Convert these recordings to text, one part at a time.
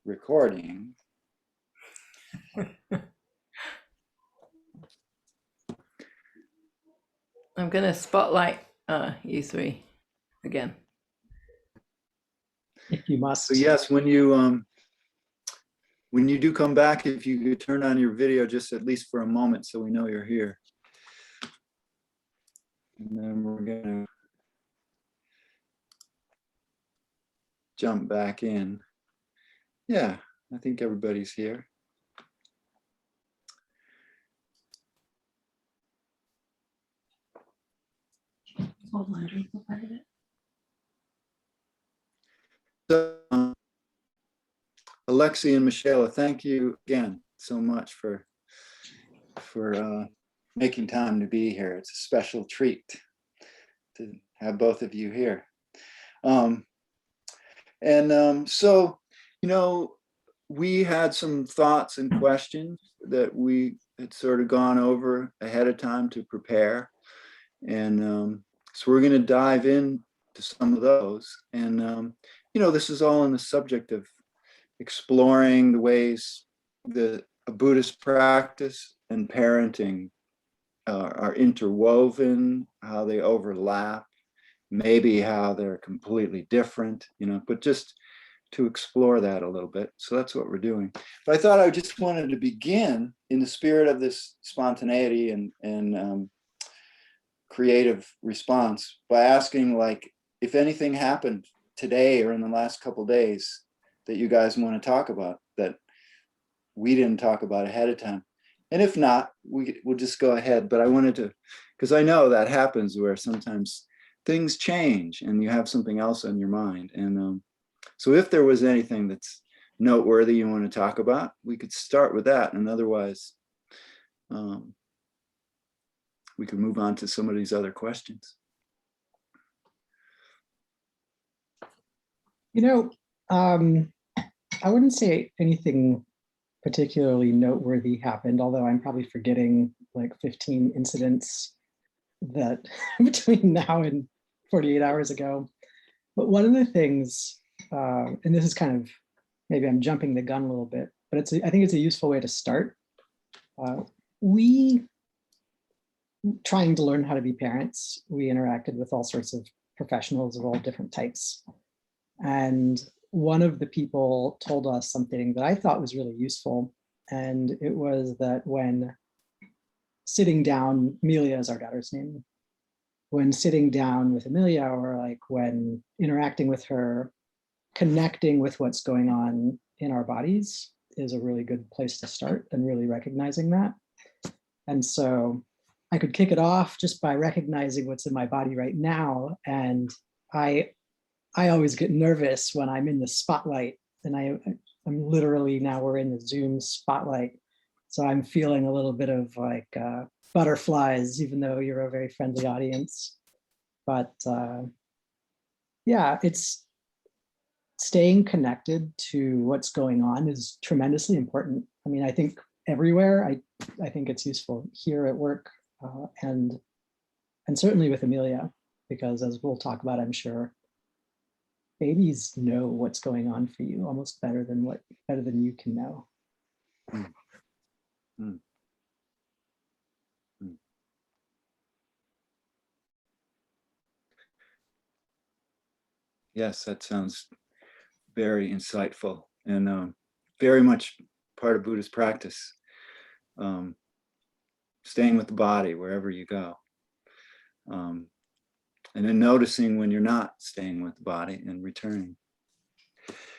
Recording. I'm going to spotlight you three again. If you must. So yes, when you do come back, if you could turn on your video just at least for a moment so we know you're here. And then we're going to jump back in. Yeah, I think everybody's here. So, Alexi and Michaela, thank you again so much for making time to be here. It's a special treat to have both of you here. So, you know, we had some thoughts and questions that we had sort of gone over ahead of time to prepare. And so we're going to dive into some of those. And, you know, this is all in the subject of exploring the ways that a Buddhist practice and parenting are interwoven, how they overlap, maybe how they're completely different, you know, but just to explore that a little bit. So that's what we're doing. But I thought I just wanted to begin in the spirit of this spontaneity and creative response by asking, like, if anything happened today or in the last couple of days that you guys want to talk about that we didn't talk about ahead of time. And if not, we'll just go ahead. But I wanted to, because I know that happens where sometimes things change and you have something else on your mind. And so if there was anything that's noteworthy you want to talk about, we could start with that. And otherwise, we could move on to some of these other questions. You know, I wouldn't say anything particularly noteworthy happened, although I'm probably forgetting like 15 incidents that between now and 48 hours ago. But one of the things, and this is kind of, maybe I'm jumping the gun a little bit, but I think it's a useful way to start. We, trying to learn how to be parents, we interacted with all sorts of professionals of all different types. And one of the people told us something that I thought was really useful. And it was that when sitting down, Amelia is our daughter's name, when sitting down with Amelia, or like when interacting with her, connecting with what's going on in our bodies is a really good place to start, and really recognizing that. And so I could kick it off just by recognizing what's in my body right now. And I always get nervous when I'm in the spotlight, and I'm literally, now we're in the Zoom spotlight. So I'm feeling a little bit of like butterflies, even though you're a very friendly audience. But yeah, it's staying connected to what's going on is tremendously important. I mean, I think everywhere, I think it's useful here at work, and certainly with Amelia, because as we'll talk about, I'm sure, babies know what's going on for you almost better than you can know. Mm. Mm. Mm. Yes, that sounds very insightful and very much part of Buddhist practice. Staying with the body wherever you go. And then noticing when you're not staying with the body and returning.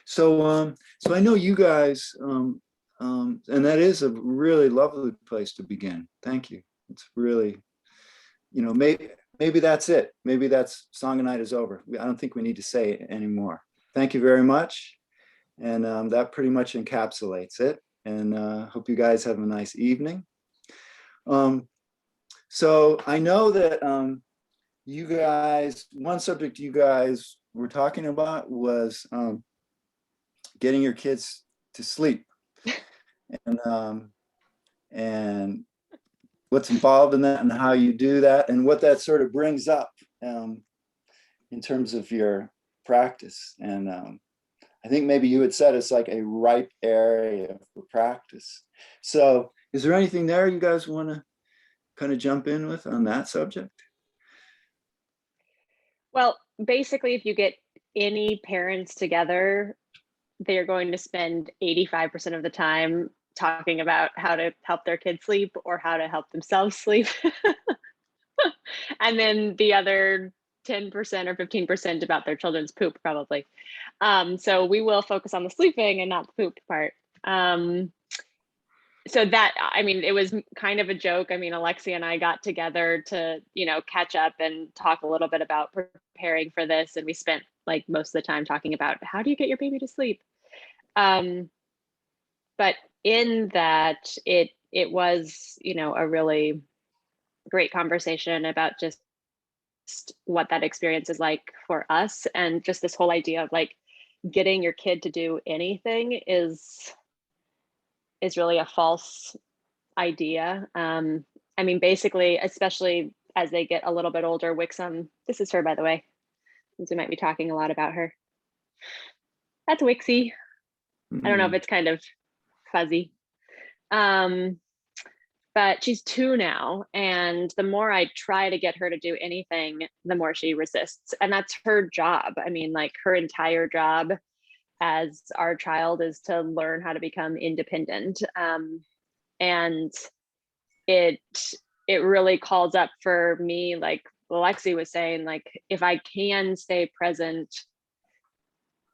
So I know you guys, and that is a really lovely place to begin. Thank you. It's really, you know, maybe that's it. Maybe that's Sangha night is over. I don't think we need to say it anymore. Thank you very much. And that pretty much encapsulates it. And hope you guys have a nice evening. So I know that you guys, one subject you guys were talking about was getting your kids to sleep, and what's involved in that and how you do that and what that sort of brings up. in terms of your practice. And I think maybe you had said it's like a ripe area for practice. So is there anything there you guys want to kind of jump in with on that subject? Well, basically, if you get any parents together, they're going to spend 85% of the time talking about how to help their kids sleep or how to help themselves sleep. And then the other 10% or 15% about their children's poop, probably. So we will focus on the sleeping and not the poop part. So that, I mean, it was kind of a joke. I mean, Alexi and I got together to, catch up and talk a little bit about preparing for this. And we spent like most of the time talking about how do you get your baby to sleep? But in that, it was, a really great conversation about just what that experience is like for us. And just this whole idea of like getting your kid to do anything is really a false idea. I mean, basically, especially as they get a little bit older, Wixom, this is her, by the way, since we might be talking a lot about her. That's Wixie. I don't know if it's kind of fuzzy. But she's 2 now, and the more I try to get her to do anything, the more she resists. And that's her job. I mean, like her entire job as our child is to learn how to become independent. And it really calls up for me, like Alexi was saying, like if I can stay present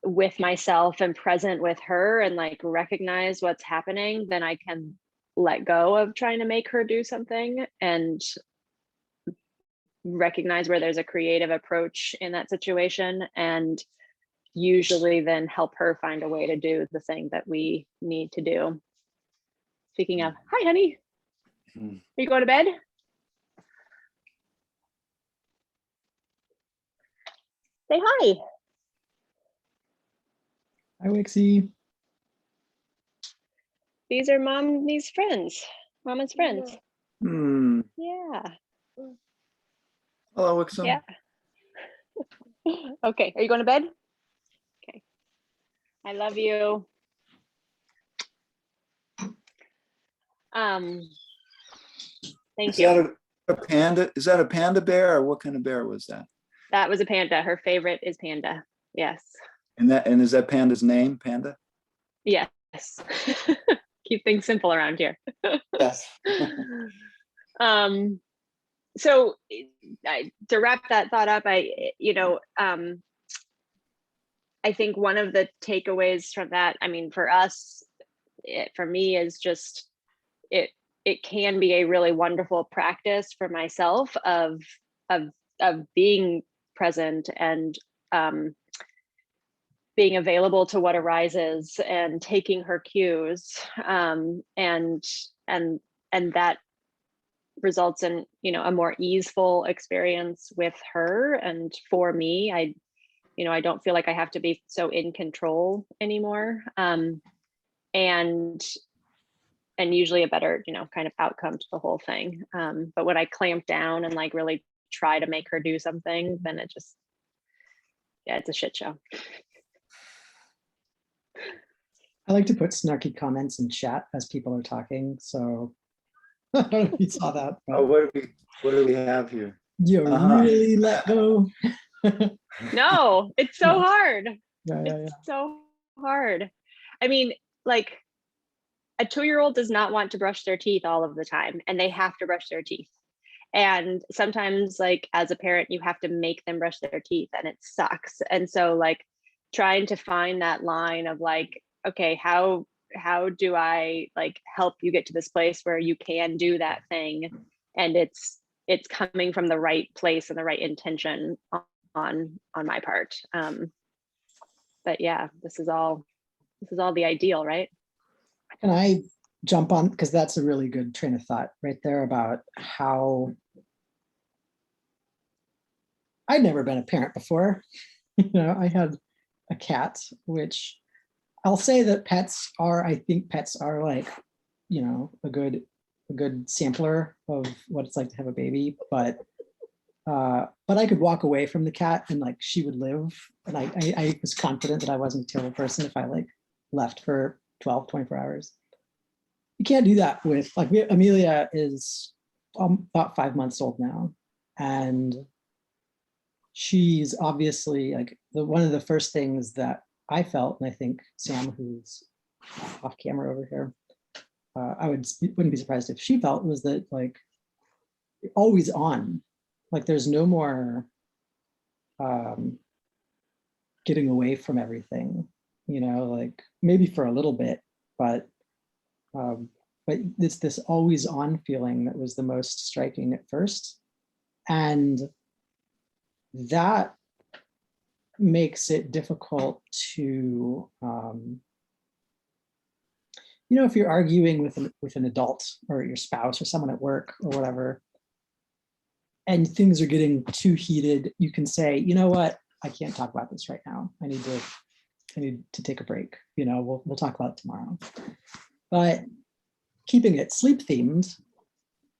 with myself and present with her and like recognize what's happening, then I can let go of trying to make her do something and recognize where there's a creative approach in that situation, and usually then help her find a way to do the thing that we need to do. Speaking of, hi honey, are you going to bed? Say hi. Hi, Wixie. These are Mommy's friends. Mama's friends. Yeah. Hello, Wixom. Yeah. Okay, are you going to bed? Okay. I love you. Thank you. That a panda? Is that a panda bear, or what kind of bear was that? That was a panda. Her favorite is panda. Yes. And is that panda's name, Panda? Yes. Keep things simple around here. Yes. So to wrap that thought up, I think one of the takeaways from that, I mean, for us, for me, is just it can be a really wonderful practice for myself of being present and being available to what arises and taking her cues, and that results in a more easeful experience with her. And for me, I don't feel like I have to be so in control anymore, and usually a better kind of outcome to the whole thing. But when I clamp down and like really try to make her do something, then it just, it's a shit show. I like to put snarky comments in chat as people are talking. So I don't know if you saw that. But Oh, what do we have here? you really let go. No, it's so hard. Yeah. It's so hard. I mean, like a 2-year-old does not want to brush their teeth all of the time, and they have to brush their teeth. And sometimes, like as a parent, you have to make them brush their teeth, and it sucks. And so like trying to find that line of like, okay, how do I like help you get to this place where you can do that thing, and it's coming from the right place and the right intention on my part. But yeah, this is all the ideal, right? Can I jump on, because that's a really good train of thought right there about how I'd never been a parent before. I had a cat, which I'll say that I think pets are like, a good sampler of what it's like to have a baby. But But I could walk away from the cat and like she would live. And I was confident that I wasn't a terrible person if I like left for 12, 24 hours. You can't do that with like Amelia is about 5 months old now. And she's obviously like one of the first things that I felt, and I think Sam, who's off camera over here, I wouldn't be surprised if she felt, was that like always on, like there's no more getting away from everything, you know, like maybe for a little bit, but it's this always on feeling that was the most striking at first. And that makes it difficult to, you know, if you're arguing with an adult or your spouse or someone at work or whatever, and things are getting too heated, you can say, you know what, I can't talk about this right now. I need to take a break. You know, we'll talk about it tomorrow. But keeping it sleep themed,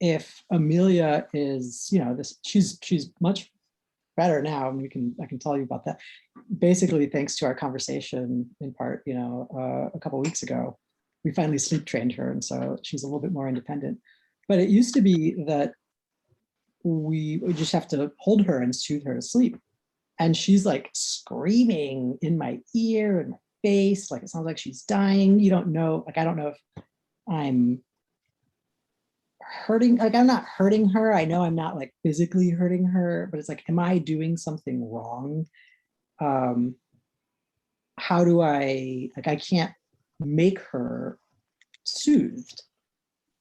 if Amelia is, you know, she's much better now, and I can tell you about that. Basically, thanks to our conversation in part, you know, a couple of weeks ago, we finally sleep trained her, and so she's a little bit more independent. But it used to be that we would just have to hold her and soothe her to sleep, and she's like screaming in my ear and my face, like it sounds like she's dying. You don't know, like I don't know if I'm hurting, like I'm not hurting her. I know I'm not like physically hurting her, but it's like, am I doing something wrong? How do I, like, I can't make her soothed.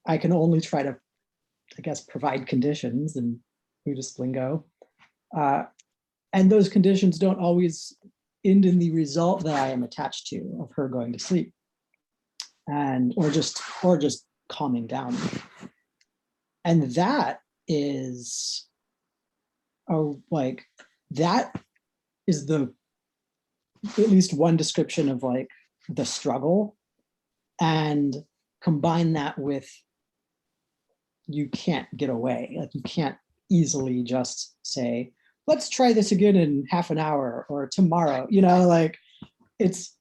I can only try to, I guess, provide conditions and Buddhist lingo. And those conditions don't always end in the result that I am attached to of her going to sleep, and or just calming down. And that is that is the at least one description of like the struggle, and combine that with you can't get away, like you can't easily just say, let's try this again in half an hour or tomorrow, you know, like it's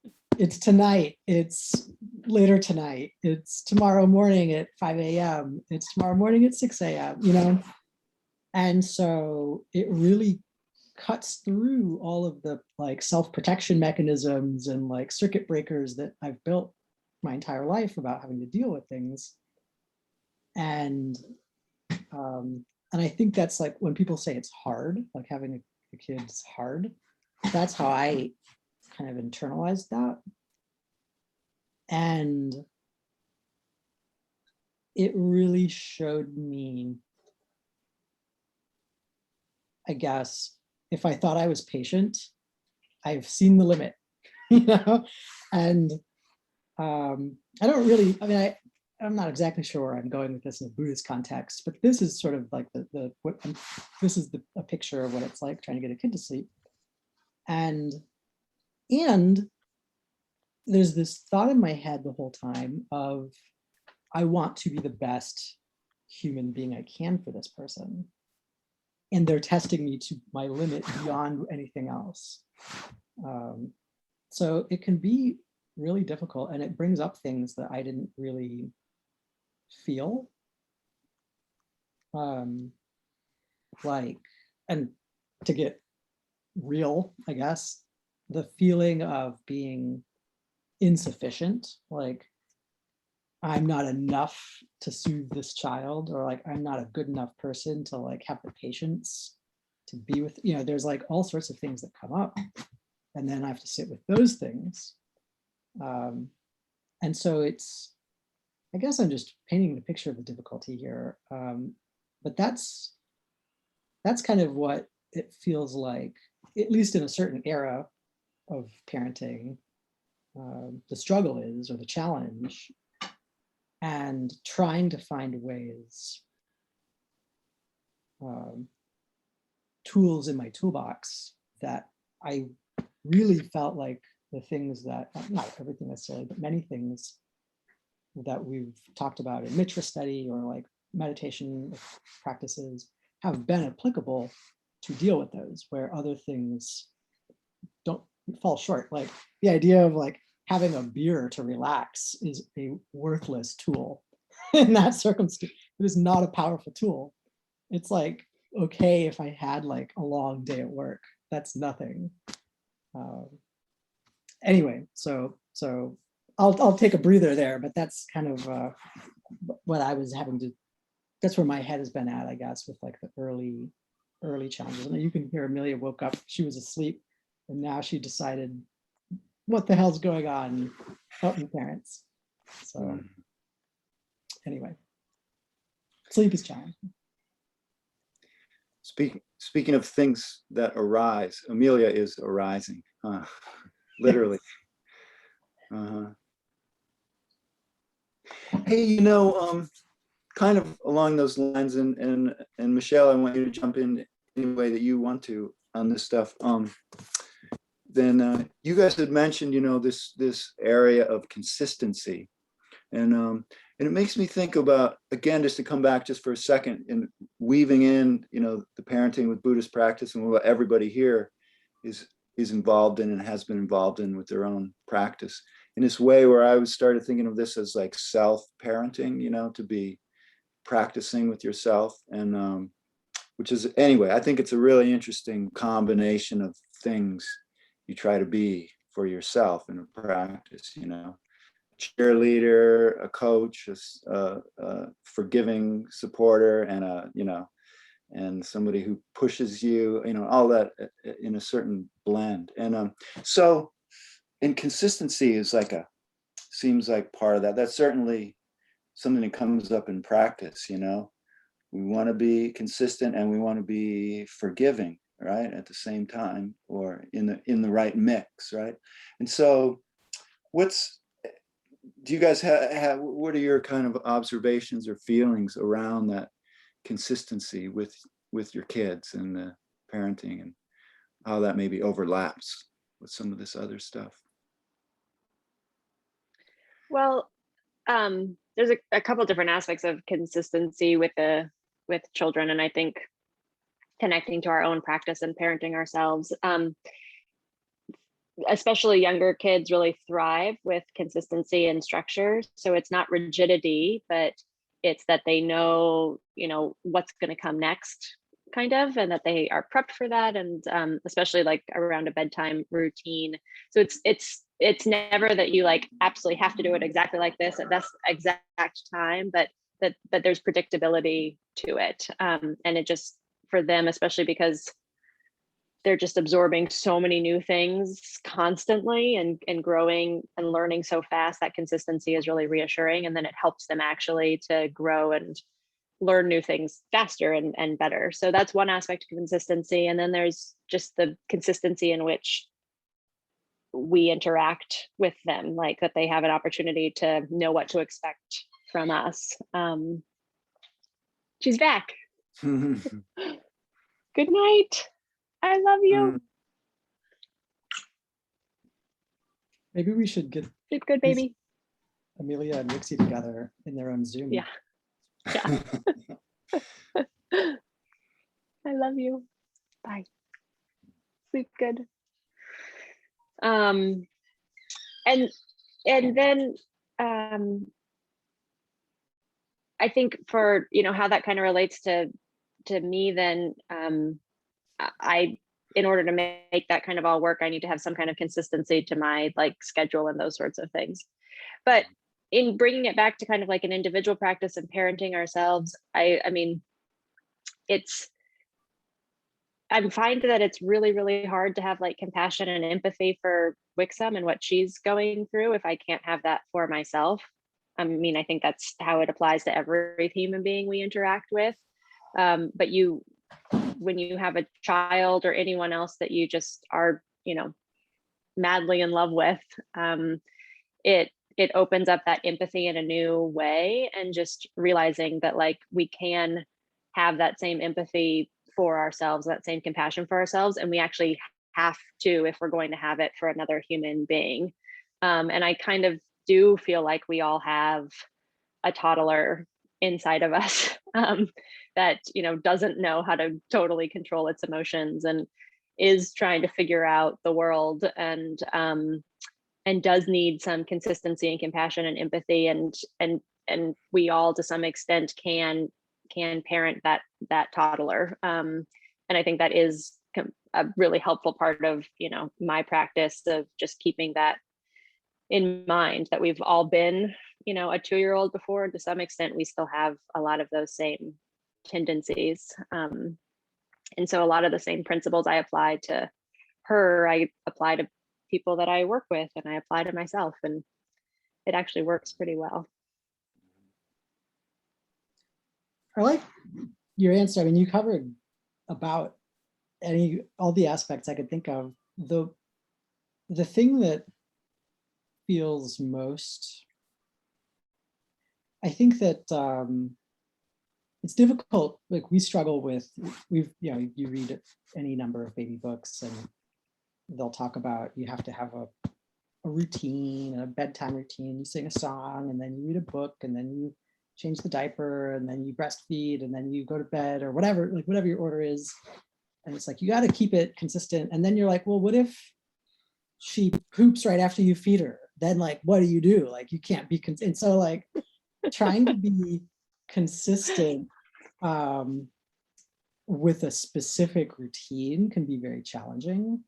tonight, it's later tonight, it's tomorrow morning at 5 a.m., it's tomorrow morning at 6 a.m., you know. And so it really cuts through all of the like self-protection mechanisms and like circuit breakers that I've built my entire life about having to deal with things. And I think that's like when people say it's hard, like having a kid is hard, that's how I kind of internalized that. And it really showed me, I guess, if I thought I was patient, I've seen the limit, you know? And I don't really, I mean, I'm not exactly sure where I'm going with this in a Buddhist context, but this is sort of like this is a picture of what it's like trying to get a kid to sleep. And there's this thought in my head the whole time of, I want to be the best human being I can for this person. And they're testing me to my limit beyond anything else. So it can be really difficult, and it brings up things that I didn't really feel. Like, and to get real, I guess, the feeling of being insufficient, like I'm not enough to soothe this child, or like I'm not a good enough person to like have the patience to be with, you know, there's like all sorts of things that come up, and then I have to sit with those things. And so it's, I guess I'm just painting the picture of the difficulty here. But that's kind of what it feels like, at least in a certain era of parenting, the struggle is, or the challenge, and trying to find ways, tools in my toolbox that I really felt like the things that, not everything necessarily, but many things that we've talked about in Mitra study or like meditation practices, have been applicable to deal with those, where other things don't fall short. Like the idea of like having a beer to relax is a worthless tool in that circumstance. It is not a powerful tool. It's like, okay, if I had like a long day at work, that's nothing. Anyway, so I'll take a breather there, but that's kind of what I was having to, that's where my head has been at, I guess, with like the early challenges. And you can hear Amelia woke up, she was asleep, and now she decided what the hell's going on, help me parents. So anyway, sleep is challenging. Speaking of things that arise, Amelia is arising, literally. Hey, kind of along those lines, and Michelle, I want you to jump in any way that you want to on this stuff. Then you guys had mentioned, this area of consistency, and it makes me think about, again, just to come back just for a second, and weaving in, the parenting with Buddhist practice and what everybody here is involved in and has been involved in with their own practice, in this way where I started thinking of this as like self-parenting, to be practicing with yourself, and which is, anyway, I think it's a really interesting combination of things you try to be for yourself in a practice, cheerleader, a coach, a forgiving supporter, and and somebody who pushes you, all that in a certain blend. And so, inconsistency is seems like part of that. That's certainly something that comes up in practice. We want to be consistent and we want to be forgiving, right, at the same time, or in the right mix, right? And so, do you guys have what are your kind of observations or feelings around that consistency with your kids and the parenting, and how that maybe overlaps with some of this other stuff? Well, there's a couple different aspects of consistency with children, and I think connecting to our own practice and parenting ourselves. Especially younger kids really thrive with consistency and structure. So it's not rigidity, but it's that they know, what's going to come next, kind of, and that they are prepped for that. And especially like around a bedtime routine. So it's never that you like absolutely have to do it exactly like this at this exact time, but that there's predictability to it. And it just, for them, especially because they're just absorbing so many new things constantly and growing and learning so fast, that consistency is really reassuring. And then it helps them actually to grow and learn new things faster and better. So that's one aspect of consistency. And then there's just the consistency in which we interact with them, like that they have an opportunity to know what to expect from us. She's back. Good night. I love you. Maybe we should get Sleep good, baby. Amelia and Rixie together in their own Zoom. Yeah. I love you. Bye. Sleep good. And then I think for how that kind of relates to me, then in order to make that kind of all work, I need to have some kind of consistency to my like schedule and those sorts of things. But in bringing it back to kind of like an individual practice and parenting ourselves, I mean, I find that it's really, really hard to have like compassion and empathy for Wixom and what she's going through if I can't have that for myself. I mean, I think that's how it applies to every human being we interact with. But when you have a child or anyone else that you just are, madly in love with, it opens up that empathy in a new way, and just realizing that like we can have that same empathy for ourselves, that same compassion for ourselves, and we actually have to if we're going to have it for another human being. And I kind of do feel like we all have a toddler inside of us that, you know, doesn't know how to totally control its emotions and is trying to figure out the world, and does need some consistency and compassion and empathy, and we all to some extent can parent that toddler, and I think that is a really helpful part of, you know, my practice of just keeping that in mind, that we've all been, you know, a 2-year-old before. To some extent we still have a lot of those same tendencies, and so a lot of the same principles I apply to her, I apply to people that I work with, and I apply to myself, and it actually works pretty well. I like your answer. I mean, you covered about all the aspects I could think of. The thing that feels most, I think that it's difficult. Like we struggle with, you know, you read any number of baby books and they'll talk about you have to have a routine, a bedtime routine. You sing a song and then you read a book and then you change the diaper and then you breastfeed and then you go to bed or whatever, like whatever your order is. And it's like, you got to keep it consistent. And then you're like, well, what if she poops right after you feed her? Then like, what do you do? Like, you can't be, and so like trying to be consistent with a specific routine can be very challenging.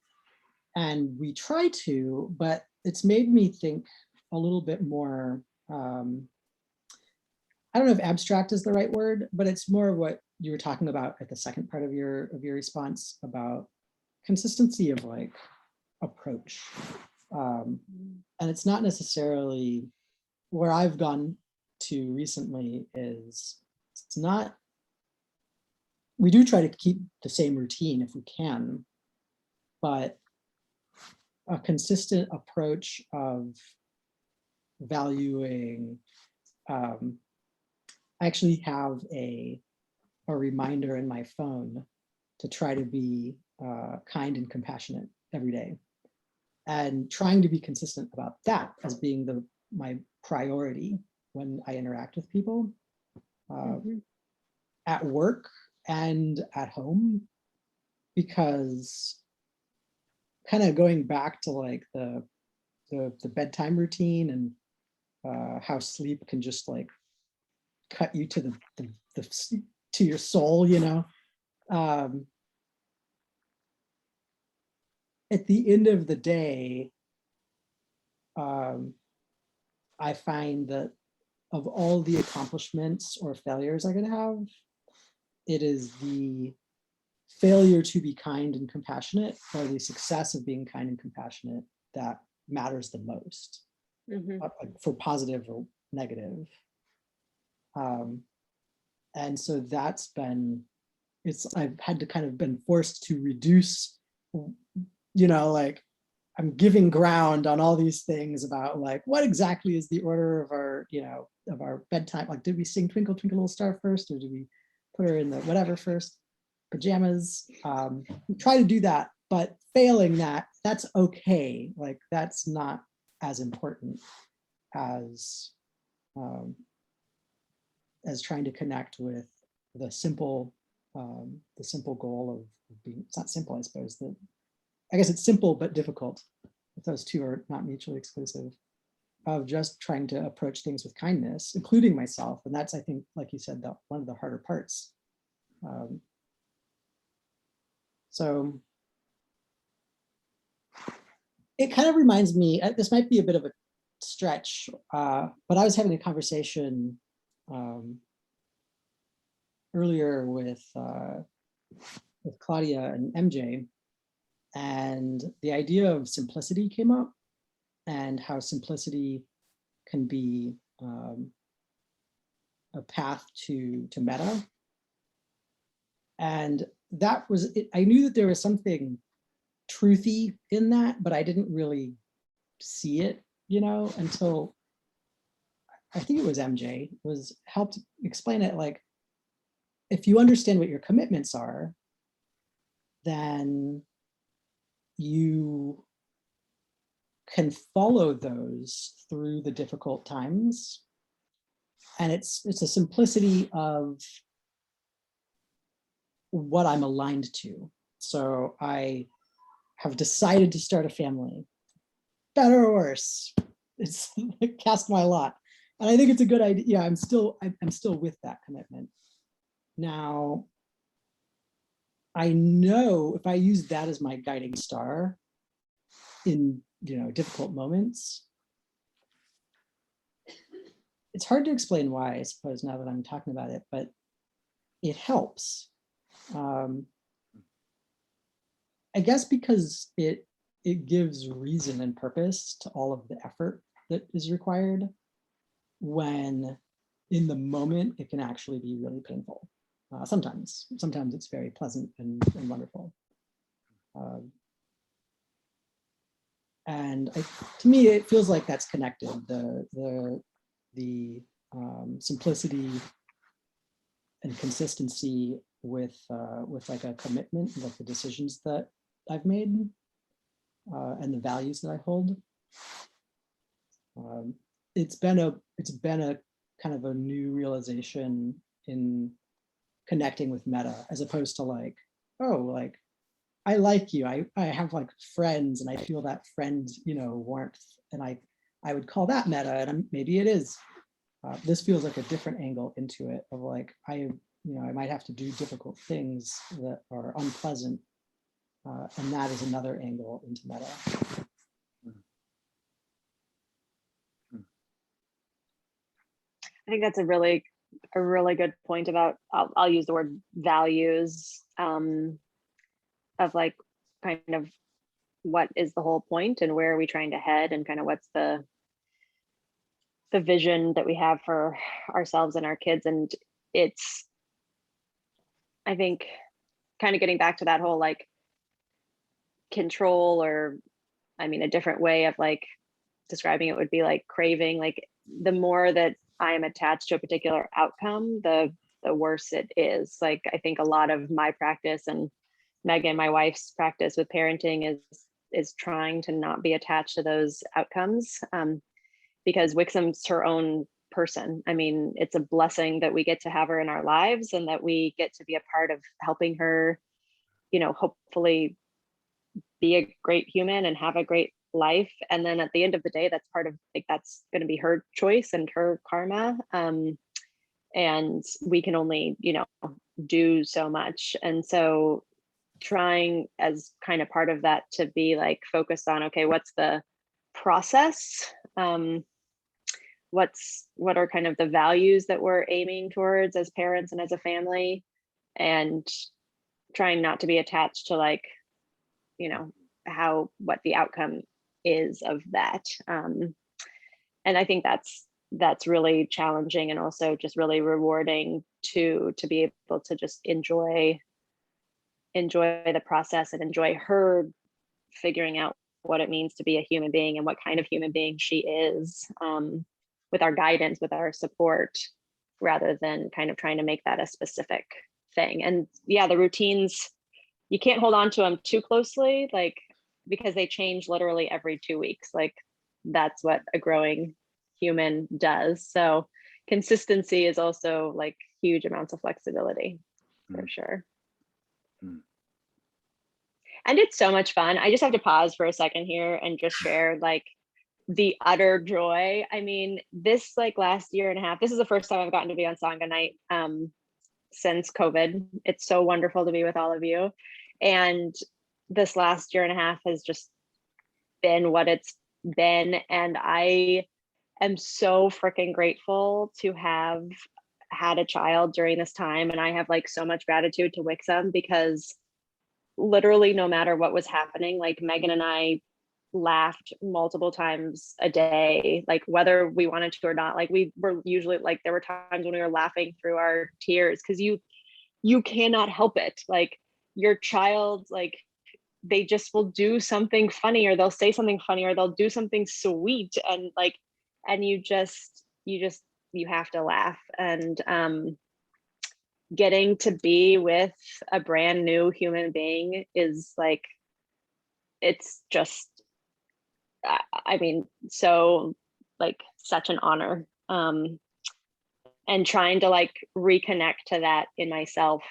And we try to, but it's made me think a little bit more, I don't know if abstract is the right word, but it's more of what you were talking about at the second part of your response about consistency of like approach. And it's not necessarily where I've gone to recently is it's not, we do try to keep the same routine if we can, but a consistent approach of valuing, I actually have a reminder in my phone to try to be kind and compassionate every day, and trying to be consistent about that as being my priority when I interact with people at work and at home, because kind of going back to like the bedtime routine and how sleep can just like cut you to to your soul, you know. At the end of the day, I find that of all the accomplishments or failures I could have, it is the failure to be kind and compassionate, or the success of being kind and compassionate, that matters the most, for positive or negative. And so that's been, I've had to kind of been forced to reduce, you know, like I'm giving ground on all these things about like, what exactly is the order of our, you know, of our bedtime? Like, did we sing Twinkle Twinkle Little Star first, or did we put her in the whatever first, pajamas? We try to do that, but failing that, that's okay. Like, that's not as important as trying to connect with the simple goal of being, it's not simple, I suppose, I guess it's simple but difficult. If those two are not mutually exclusive, of just trying to approach things with kindness, including myself. And that's, I think, like you said, one of the harder parts. So it kind of reminds me, this might be a bit of a stretch, but I was having a conversation earlier with Claudia and MJ, and the idea of simplicity came up, and how simplicity can be a path to meta. And that was it. I knew that there was something truthy in that, but I didn't really see it, you know, until I think it was MJ was helped explain it. Like, if you understand what your commitments are, then you can follow those through the difficult times, And it's a simplicity of what I'm aligned to. So I have decided to start a family, better or worse. It's cast my lot. And I think it's a good idea. Yeah, I'm still with that commitment. Now, I know if I use that as my guiding star in, difficult moments, it's hard to explain why, I suppose, now that I'm talking about it, but it helps. I guess because it gives reason and purpose to all of the effort that is required, when in the moment it can actually be really painful. Sometimes it's very pleasant and wonderful. And to me, it feels like that's connected. The simplicity and consistency with like a commitment, like the decisions that I've made, and the values that I hold. It's been a kind of a new realization in connecting with meta, as opposed to like, oh, like I like you, I have like friends and I feel that friend, warmth, and I would call that meta, and maybe it is. This feels like a different angle into it, of like I might have to do difficult things that are unpleasant, and that is another angle into meta. I think that's a really good point about, I'll use the word values, of like kind of what is the whole point and where are we trying to head, and kind of what's the vision that we have for ourselves and our kids. And it's, I think, kind of getting back to that whole like control, or I mean, a different way of like describing it would be like craving. Like the more that I am attached to a particular outcome, the worse it is. Like I think a lot of my practice, and Megan, my wife's practice with parenting, is trying to not be attached to those outcomes, because Wixom's her own person. I mean, it's a blessing that we get to have her in our lives, and that we get to be a part of helping her, hopefully be a great human and have a great life. And then at the end of the day, that's part of, like, that's going to be her choice and her karma. And we can only, do so much. And so trying as kind of part of that to be like focused on, okay, what's the process? What are kind of the values that we're aiming towards as parents and as a family, and trying not to be attached to like, what the outcome is of that. And I think that's really challenging, and also just really rewarding to be able to just enjoy the process, and enjoy her figuring out what it means to be a human being and what kind of human being she is, with our guidance, with our support, rather than kind of trying to make that a specific thing. And yeah, the routines, you can't hold on to them too closely, like, because they change literally every 2 weeks. Like that's what a growing human does. So consistency is also like huge amounts of flexibility, for sure. And it's so much fun. I just have to pause for a second here and just share like the utter joy. I mean, this like last year and a half, this is the first time I've gotten to be on Sangha night since COVID. It's so wonderful to be with all of you. And this last year and a half has just been what it's been. And I am so freaking grateful to have had a child during this time. And I have like so much gratitude to Wixom, because literally no matter what was happening, like Megan and I laughed multiple times a day, like whether we wanted to or not. Like we were usually like, there were times when we were laughing through our tears, because you cannot help it. Like your child, like they just will do something funny, or they'll say something funny, or they'll do something sweet, and like, and you have to laugh. And getting to be with a brand new human being is like, it's just, I mean, so like such an honor. and trying to like reconnect to that in myself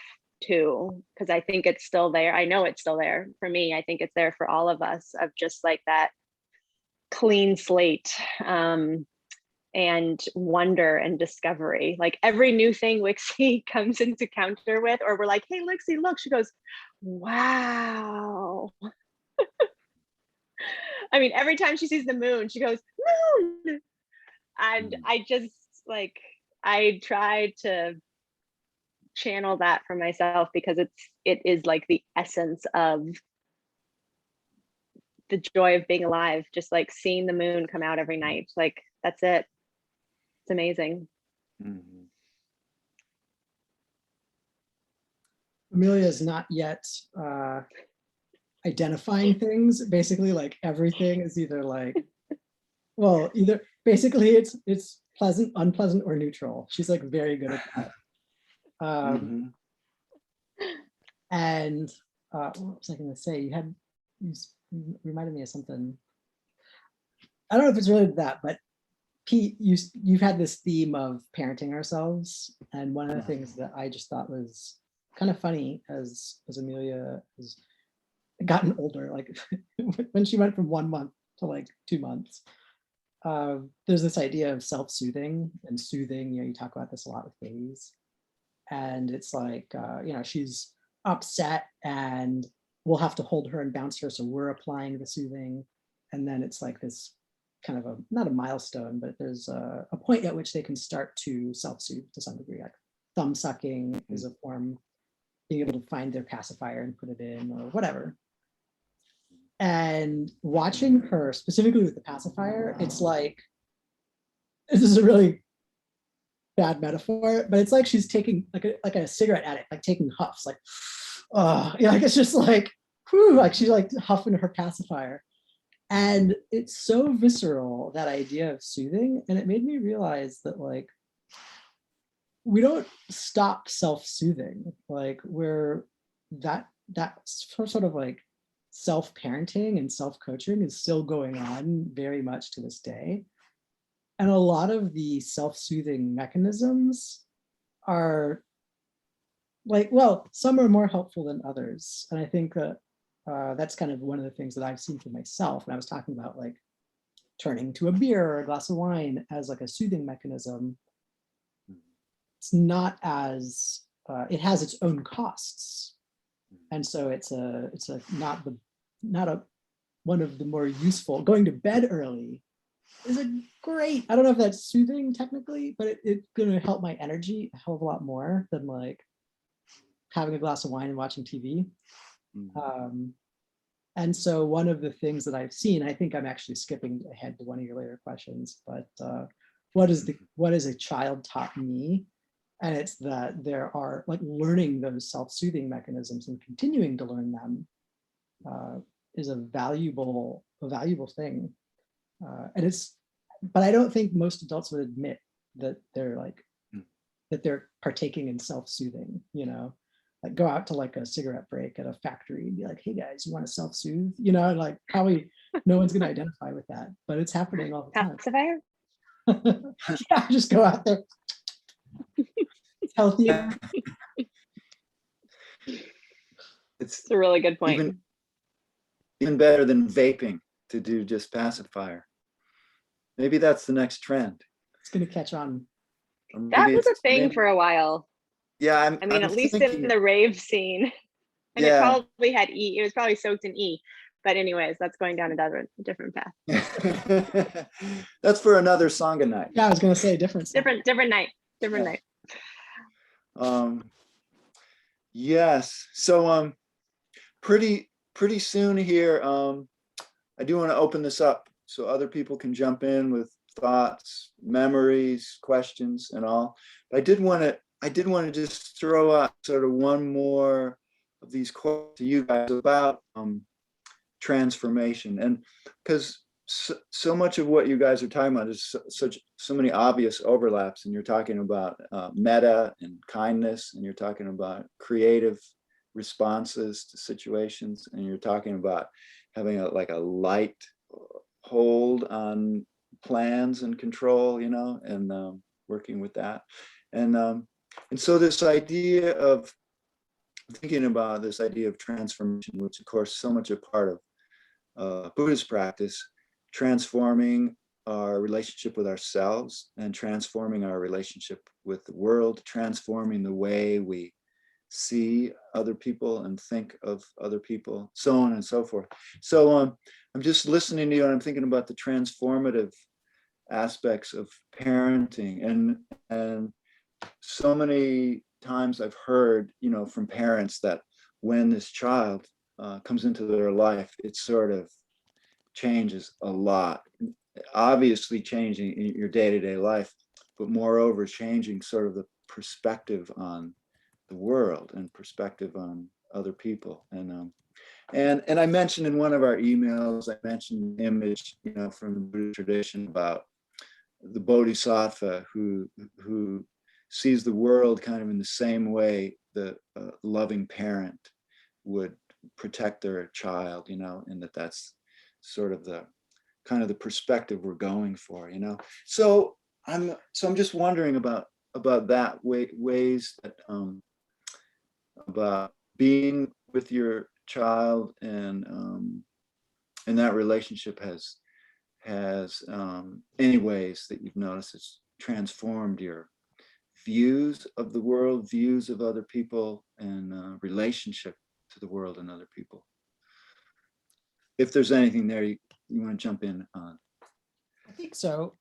too, because I think it's still there. I know it's still there for me. I think it's there for all of us, of just like that clean slate, and wonder and discovery. Like every new thing Wixie comes into counter with, or we're like, hey Lixie, look, she goes, wow. I mean, every time she sees the moon, she goes, moon. And I just like, I try to channel that for myself, because it is like the essence of the joy of being alive. Just like seeing the moon come out every night. Like that's it. It's amazing. Mhm. Amelia is not yet identifying things. Basically, like everything is either like, well, either basically it's pleasant, unpleasant, or neutral. She's like very good at that. Mhm. And what was I going to say? You reminded me of something. I don't know if it's related to that, but Pete, you've had this theme of parenting ourselves, and one of the things that I just thought was kind of funny as Amelia has gotten older, like when she went from 1 month to like 2 months, there's this idea of self-soothing and soothing. You talk about this a lot with babies, and it's like she's upset and we'll have to hold her and bounce her, so we're applying the soothing, and then it's like this kind of not a milestone, but there's a point at which they can start to self-soothe to some degree. Like thumb sucking is a form, being able to find their pacifier and put it in or whatever. And watching her specifically with the pacifier, it's like, this is a really bad metaphor, but it's like she's taking like a cigarette addict, like taking huffs, like, like it's just like, whew, like she's like huffing her pacifier. And it's so visceral, that idea of soothing. And it made me realize that like, we don't stop self-soothing. Like that sort of like self-parenting and self-coaching is still going on very much to this day. And a lot of the self-soothing mechanisms are like, well, some are more helpful than others. And I think that that's kind of one of the things that I've seen for myself. And I was talking about like turning to a beer or a glass of wine as like a soothing mechanism. It's not as, it has its own costs. And so it's not one of the more useful. Going to bed early is a great, I don't know if that's soothing technically, but it's going to help my energy a hell of a lot more than like having a glass of wine and watching TV. And so one of the things that I've seen, I think I'm actually skipping ahead to one of your later questions, but what is a child taught me? And it's that there are like learning those self-soothing mechanisms and continuing to learn them is a valuable thing. But I don't think most adults would admit that they're like, that they're partaking in self-soothing, like go out to like a cigarette break at a factory and be like, hey guys, you want to self-soothe? Like probably no one's going to identify with that, but it's happening all the time. Pacifier? Yeah, just go out there. It's healthier. It's a really good point. Even better than vaping to do just pacifier. Maybe that's the next trend. It's going to catch on. That was a thing for a while. Yeah, I mean, at least in the rave scene. And it probably had E. It was probably soaked in E. But anyways, that's going down a different path. That's for another Sangha night. Yeah, I was going to say different night. Different night. Yes. So pretty soon here, I do want to open this up so other people can jump in with thoughts, memories, questions, and all. But I did want to just throw out sort of one more of these questions to you guys about transformation, and because so much of what you guys are talking about is so many obvious overlaps, and you're talking about metta and kindness, and you're talking about creative responses to situations, and you're talking about having a light hold on plans and control, and working with that. And so this idea of thinking about this idea of transformation, which of course so much a part of Buddhist practice, transforming our relationship with ourselves and transforming our relationship with the world, transforming the way we see other people and think of other people, so on and so forth. So I'm just listening to you and I'm thinking about the transformative aspects of parenting, and so many times I've heard, from parents that when this child comes into their life, it sort of changes a lot. Obviously changing in your day-to-day life, but moreover changing sort of the perspective on the world and perspective on other people. And I mentioned in one of our emails, I mentioned an image, from the Buddhist tradition about the bodhisattva who sees the world kind of in the same way the loving parent would protect their child, and that's sort of the kind of the perspective we're going for, So I'm just wondering about that ways that about being with your child and that relationship has any ways that you've noticed it's transformed your views of the world, views of other people, and relationship to the world and other people. If there's anything there you want to jump in on. I think so.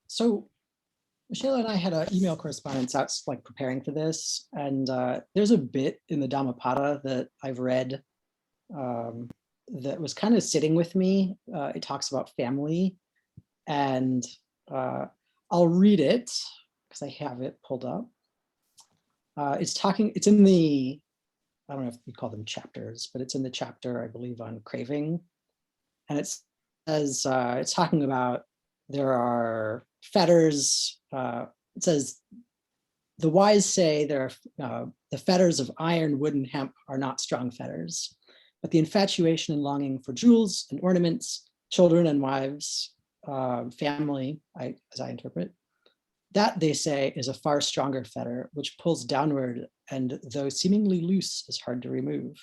So Michaela and I had an email correspondence out like preparing for this, and there's a bit in the Dhammapada that I've read that was kind of sitting with me. It talks about family, and I'll read it because I have it pulled up. It's in the, I don't know if we call them chapters, but it's in the chapter, I believe, on craving. And it says, it's talking about there are fetters. It says, the wise say the fetters of iron, wood, and hemp are not strong fetters, but the infatuation and longing for jewels and ornaments, children and wives, family, as I interpret, that, they say, is a far stronger fetter, which pulls downward and, though seemingly loose, is hard to remove.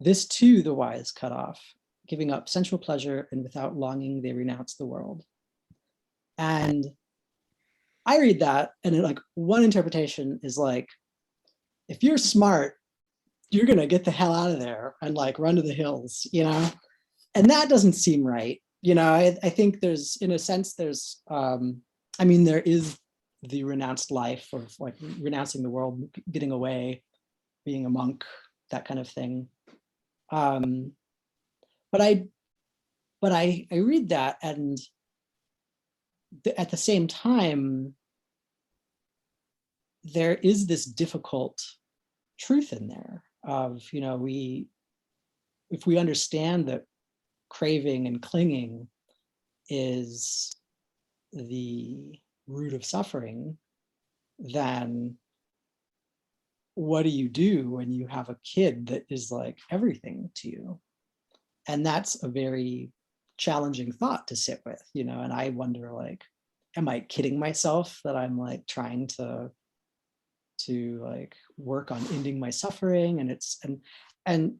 This too the wise cut off, giving up sensual pleasure, and without longing they renounce the world. And I read that, and like one interpretation is like, if you're smart, you're gonna get the hell out of there and like run to the hills, and that doesn't seem right. I think there's, in a sense, there's, there is the renounced life of like renouncing the world, getting away, being a monk, that kind of thing. But I read that, and at the same time, there is this difficult truth in there of, if we understand that craving and clinging is the root of suffering, then what do you do when you have a kid that is like everything to you? And that's a very challenging thought to sit with, and I wonder, like, am I kidding myself that I'm like trying to like work on ending my suffering? And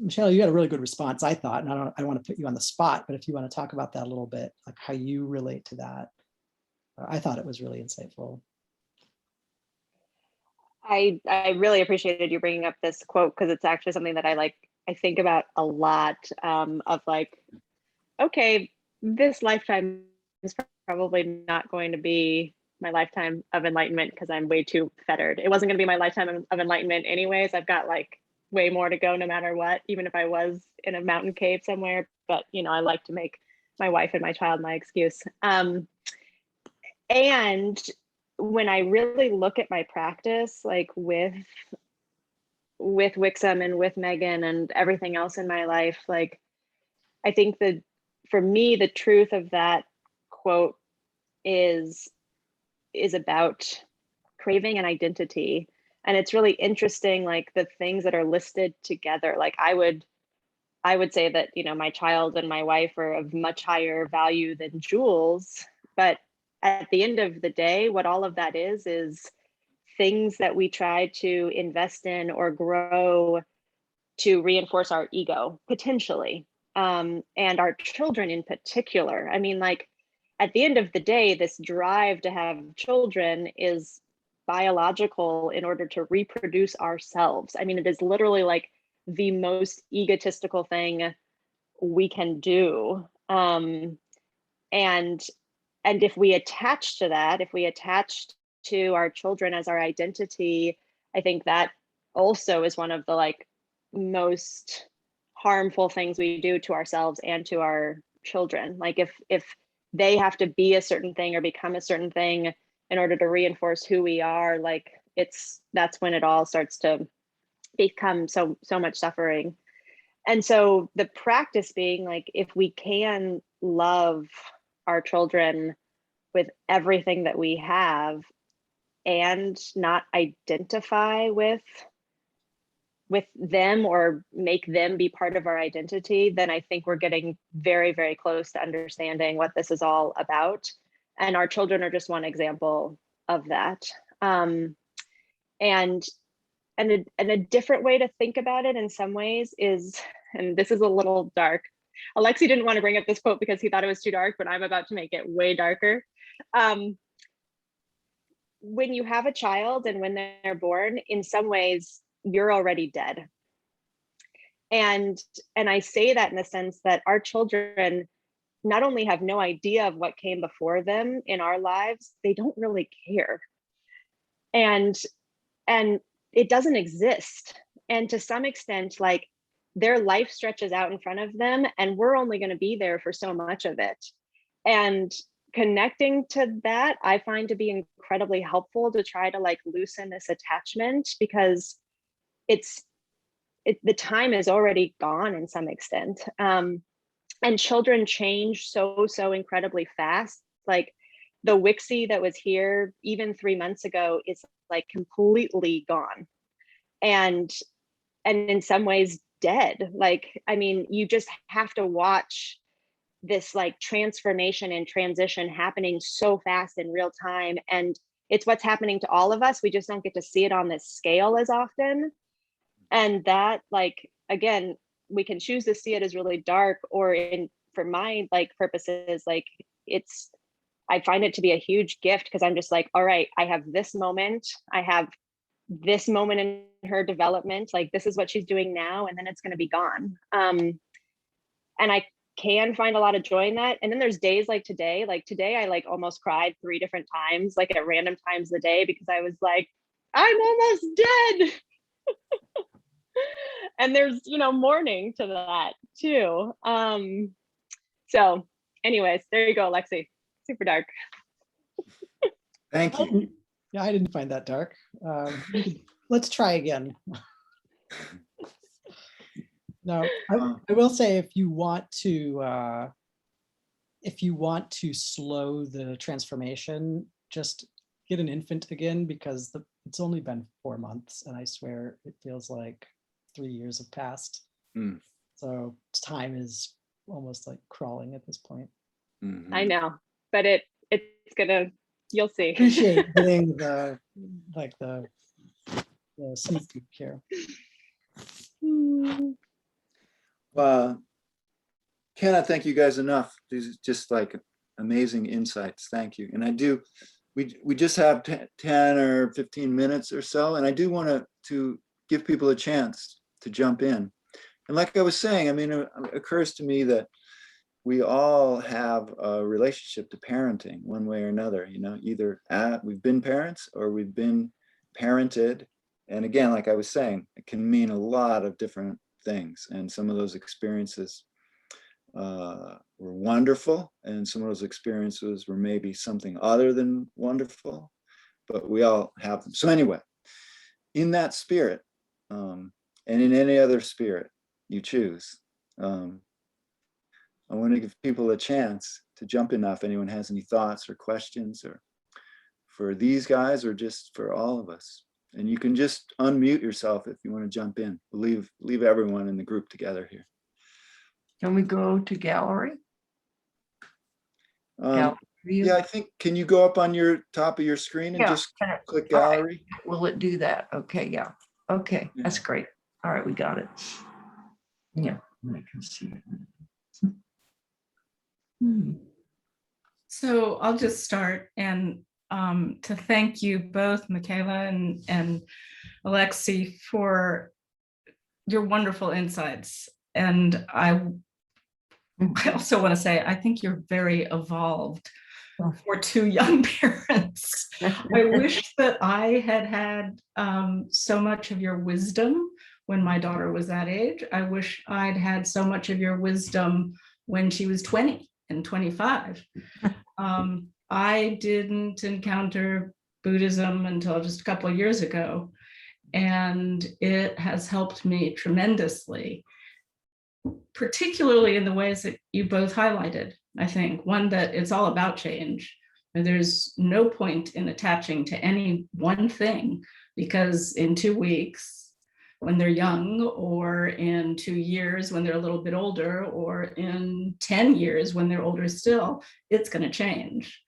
Michelle, you got a really good response, I thought, and I don't want to put you on the spot, but if you want to talk about that a little bit, like how you relate to that, I thought it was really insightful. I really appreciated you bringing up this quote, because it's actually something that I think about a lot, of like, okay, this lifetime is probably not going to be my lifetime of enlightenment because I'm way too fettered. It wasn't going to be my lifetime of enlightenment anyways. I've got like way more to go no matter what, even if I was in a mountain cave somewhere. But, I like to make my wife and my child my excuse. And when I really look at my practice, like with Wixom and with Megan and everything else in my life, like, I think that for me, the truth of that quote is about craving and identity. And it's really interesting, like the things that are listed together. Like I would say that, my child and my wife are of much higher value than jewels, but at the end of the day, what all of that is things that we try to invest in or grow to reinforce our ego, potentially, and our children in particular. I mean, like, at the end of the day, this drive to have children is biological in order to reproduce ourselves. I mean, it is literally like the most egotistical thing we can do. And if we attach to that, if we attach to our children as our identity, I think that also is one of the like most harmful things we do to ourselves and to our children. Like if they have to be a certain thing or become a certain thing in order to reinforce who we are, like that's when it all starts to become so much suffering. And so the practice being like, if we can love our children with everything that we have and not identify with them or make them be part of our identity, then I think we're getting very, very close to understanding what this is all about. And our children are just one example of that. And a different way to think about it in some ways is, and this is a little dark, Alexi didn't want to bring up this quote because he thought it was too dark, but I'm about to make it way darker. When you have a child and when they're born, in some ways, you're already dead. And I say that in the sense that our children not only have no idea of what came before them in our lives, they don't really care. And it doesn't exist. And to some extent, like, their life stretches out in front of them and we're only going to be there for so much of it. And connecting to that, I find to be incredibly helpful to try to like loosen this attachment, because the time is already gone in some extent. And children change so incredibly fast. Like, the Wixie that was here even 3 months ago is like completely gone. And in some ways dead. Like, I mean, you just have to watch this like transformation and transition happening so fast in real time. And it's what's happening to all of us. We just don't get to see it on this scale as often. And that, like, again, we can choose to see it as really dark, or for my like purposes, like, I find it to be a huge gift, because I'm just like, all right, I have this moment in her development, like this is what she's doing now, and then it's going to be gone. And I can find a lot of joy in that. And then there's days like today I like almost cried 3 different times, like at random times of the day, because I was like, I'm almost dead. And there's, mourning to that too. So anyways, there you go, Alexi. Super dark. Thank you. Yeah, I didn't find that dark. Let's try again. No, I will say, if you want to slow the transformation, just get an infant again, because it's only been 4 months, and I swear it feels like 3 years have passed. Mm. So time is almost like crawling at this point. Mm-hmm. I know, but it's gonna, you'll see. Appreciate getting the sneak peek here. Well, cannot thank you guys enough. These are just like amazing insights. Thank you. And we just have 10 or 15 minutes or so, and I do want to give people a chance to jump in. And like I was saying, I mean, it occurs to me that we all have a relationship to parenting one way or another, either we've been parents or we've been parented. And again, like I was saying, it can mean a lot of different things. And some of those experiences were wonderful, and some of those experiences were maybe something other than wonderful, but we all have them. So anyway, in that spirit, and in any other spirit you choose, I want to give people a chance to jump in now if anyone has any thoughts or questions, or for these guys or just for all of us. And you can just unmute yourself if you want to jump in. We'll leave everyone in the group together here. Can we go to gallery? for you? Yeah, I think, can you go up on your top of your screen and Yeah, just can I- click all right. gallery? Will it do that? Okay, yeah. Okay, Yeah. that's great. All right, we got it. Yeah, I can see it. So I'll just start and to thank you both, Michaela and Alexi, for your wonderful insights. And I also want to say, I think you're very evolved for two young parents. I wish that I had had so much of your wisdom when my daughter was that age. I wish I'd had so much of your wisdom when she was 20 and 25. I didn't encounter Buddhism until just a couple of years ago, and it has helped me tremendously, particularly in the ways that you both highlighted. I think one, that it's all about change. And there's no point in attaching to any one thing, because in 2 weeks, when they're young, or in 2 years when they're a little bit older, or in 10 years when they're older still, it's going to change.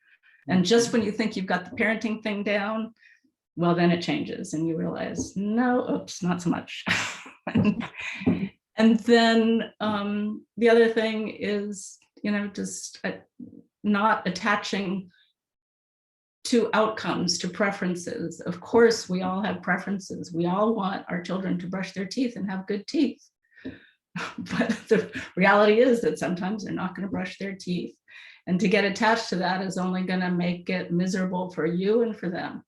And just when you think you've got the parenting thing down, well, then it changes and you realize, no, oops, not so much. And then the other thing is, just not attaching to outcomes, to preferences. Of course, we all have preferences. We all want our children to brush their teeth and have good teeth. But the reality is that sometimes they're not going to brush their teeth. And to get attached to that is only going to make it miserable for you and for them.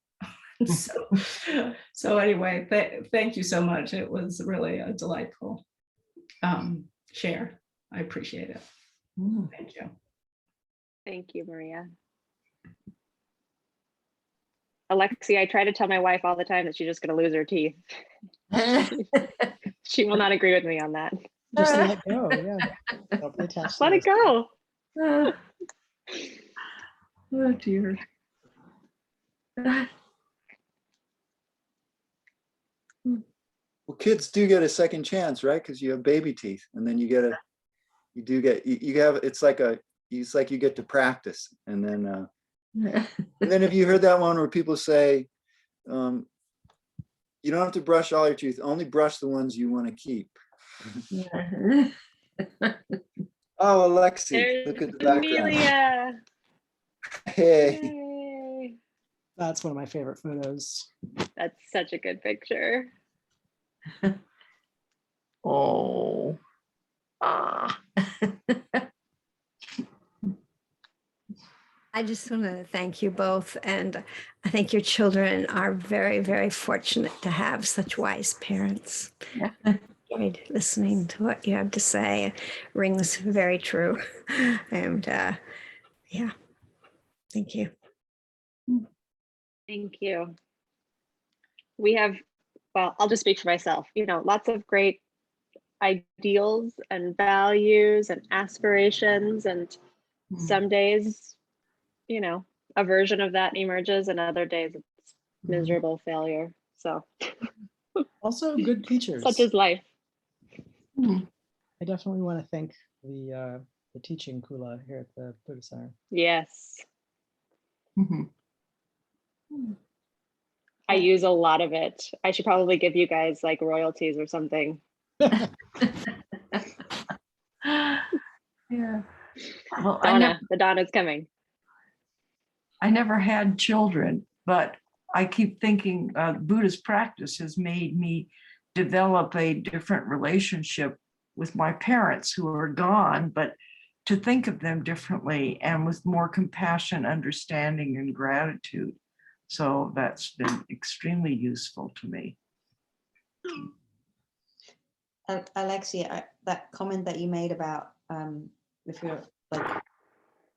So anyway, thank you so much. It was really a delightful share. I appreciate it. Thank you. Thank you, Maria. Alexi, I try to tell my wife all the time that she's just going to lose her teeth. She will not agree with me on that. Just let go. Yeah. Don't be attached to Let it those. go. Oh dear. Well, kids do get a second chance, right? Because you have baby teeth, and then you have, it's like you get to practice. And then have you heard that one where people say, you don't have to brush all your teeth, only brush the ones you want to keep. Oh, Alexi, There's look at the background. Amelia. Hey, Yay. That's one of my favorite photos. That's such a good picture. Oh. Ah. I just want to thank you both. And I think your children are very, very fortunate to have such wise parents. Enjoyed listening to what you have to say. It rings very true. And yeah, thank you. Thank you. We have, well, I'll just speak for myself, lots of great ideals and values and aspirations. And some days, a version of that emerges, and other days it's miserable failure. So Also good teachers. such is life. I definitely want to thank the teaching Kula here at the Buddha Center. Yes. I use a lot of it. I should probably give you guys like royalties or something. Yeah. Well, The Donna's coming. I never had children, but I keep thinking Buddhist practice has made me develop a different relationship with my parents who are gone, but to think of them differently and with more compassion, understanding, and gratitude. So that's been extremely useful to me. Alexia, that comment that you made about if you're like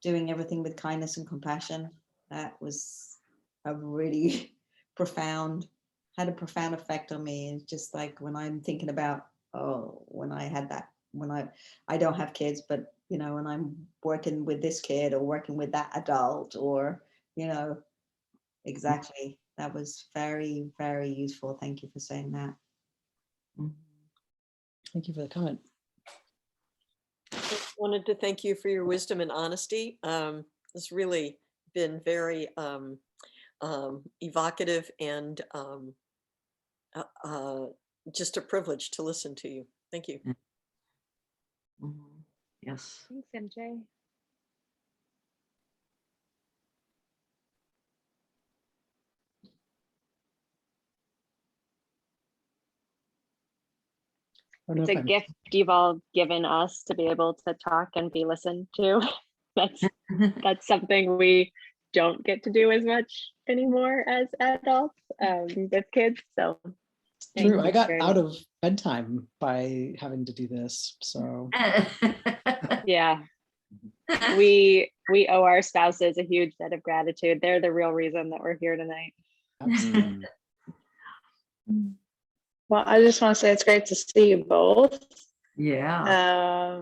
doing everything with kindness and compassion, that was a really had a profound effect on me. It's just like when I'm thinking about, when I had that, when I don't have kids, but when I'm working with this kid or working with that adult, or exactly, that was very, very useful. Thank you for saying that. Thank you for the comment. Wanted to thank you for your wisdom and honesty. It's really been very evocative and just a privilege to listen to you. Thank you. Yes. Thanks, MJ. I don't know It's if a I'm- gift you've all given us to be able to talk and be listened to. That's something we don't get to do as much anymore as adults with kids. So thank True. I you got very out much. of bedtime by having to do this. So Yeah, we owe our spouses a huge debt of gratitude. They're the real reason that we're here tonight. absolutely. Well, I just want to say it's great to see you both. Yeah.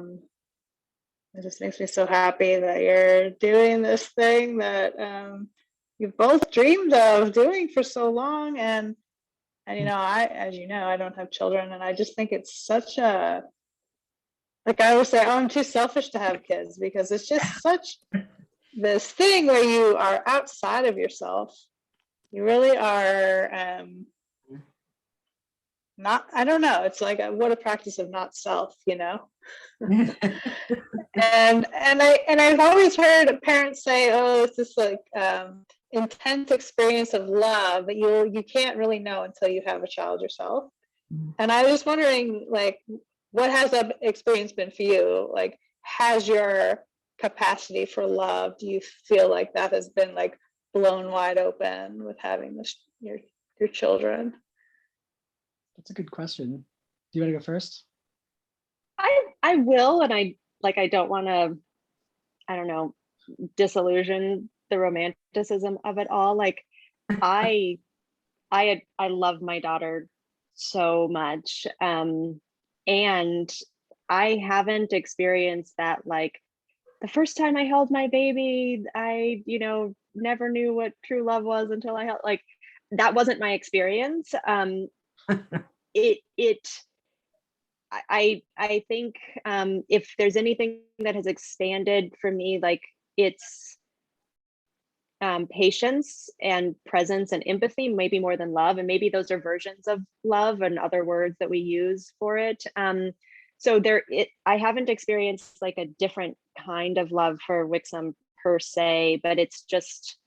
It just makes me so happy that you're doing this thing that you've both dreamed of doing for so long. And you know, as you know, I don't have children, and I just think it's such a, like I always say, oh, I'm too selfish to have kids, because it's just such this thing where you are outside of yourself. You really are not, I don't know, it's like what a practice of not self, you know. and I've always heard parents say, oh, it's this like intense experience of love that you can't really know until you have a child yourself. And I was just wondering, like, what has that experience been for you? Like, has your capacity for love, do you feel like that has been like blown wide open with having your children? That's a good question. Do you want to go first? I will, and I don't want to, I don't know, disillusion the romanticism of it all. Like I love my daughter so much, and I haven't experienced that. Like the first time I held my baby, I never knew what true love was until I held, like, that wasn't my experience. I think if there's anything that has expanded for me, like, it's patience and presence and empathy, maybe more than love, and maybe those are versions of love and other words that we use for it. So I haven't experienced like a different kind of love for Wixom per se, but it's just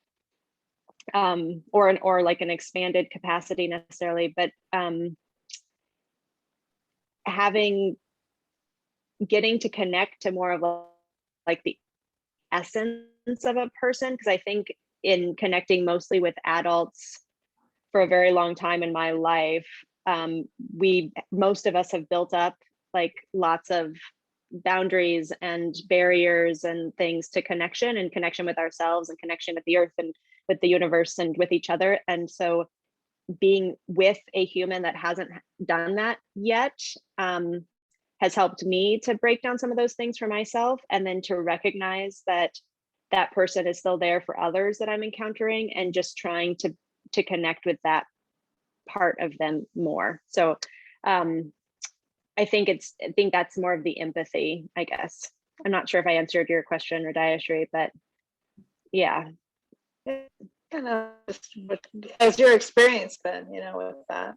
or like an expanded capacity necessarily, but getting to connect to more of like the essence of a person, because I think in connecting mostly with adults for a very long time in my life, most of us have built up like lots of boundaries and barriers and things to connection with ourselves and connection with the earth and with the universe and with each other. And so being with a human that hasn't done that yet has helped me to break down some of those things for myself, and then to recognize that that person is still there for others that I'm encountering, and just trying to connect with that part of them more. So I think that's more of the empathy, I guess. I'm not sure if I answered your question, Radayashri, but yeah. Kind of, what has your experience been, with that?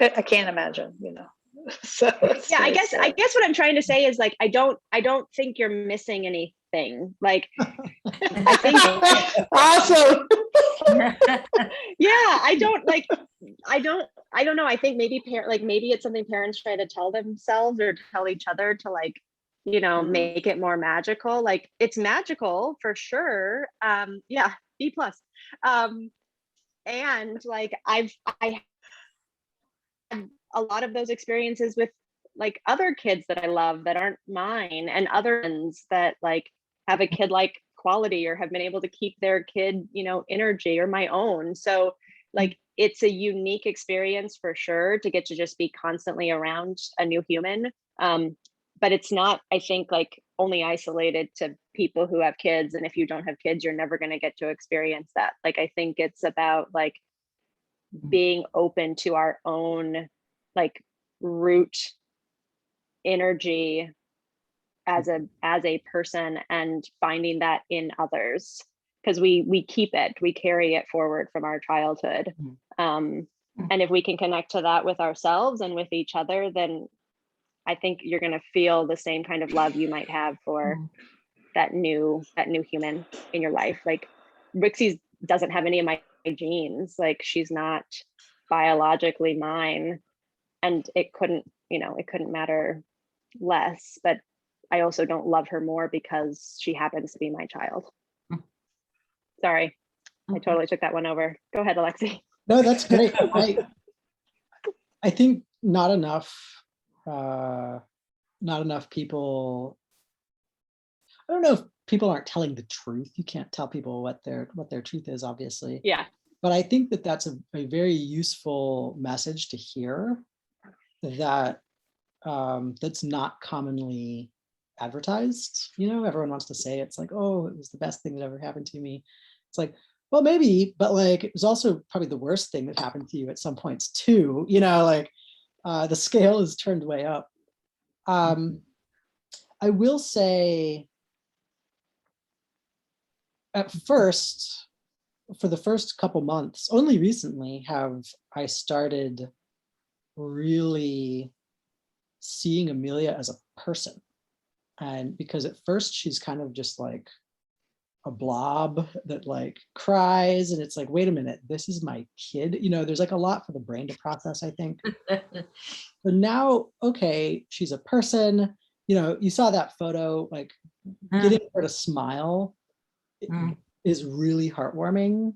I can't imagine, So yeah, I guess what I'm trying to say is, like, I don't think you're missing anything. Like, I think awesome. yeah, I don't know. I think maybe maybe it's something parents try to tell themselves or tell each other to, like, make it more magical. Like, it's magical for sure. Yeah, B+. And like I had a lot of those experiences with like other kids that I love that aren't mine, and other ones that like have a kid-like quality or have been able to keep their kid, energy, or my own. So like it's a unique experience for sure to get to just be constantly around a new human. But it's not, I think, like only isolated to people who have kids. And if you don't have kids, you're never going to get to experience that. Like, I think it's about like being open to our own like root energy as a person, and finding that in others, because we keep it, we carry it forward from our childhood. And if we can connect to that with ourselves and with each other, then I think you're going to feel the same kind of love you might have for that new human in your life. Like Rixie doesn't have any of my genes. Like she's not biologically mine, and it couldn't matter less. But I also don't love her more because she happens to be my child. Sorry, I totally took that one over. Go ahead, Alexi. No, that's great. I think not enough people, I don't know if people aren't telling the truth. You can't tell people what their truth is, obviously. Yeah. But I think that that's a very useful message to hear, that that's not commonly advertised. Everyone wants to say it's like, oh, it was the best thing that ever happened to me. It's like, well, maybe, but like, it was also probably the worst thing that happened to you at some points too. The scale is turned way up. I will say, at first, for the first couple months, only recently have I started really seeing Amelia as a person. And because at first she's kind of just like a blob that like cries, and it's like, wait a minute, this is my kid. There's like a lot for the brain to process, I think. But now, okay, she's a person. You saw that photo, like getting her to smile is really heartwarming.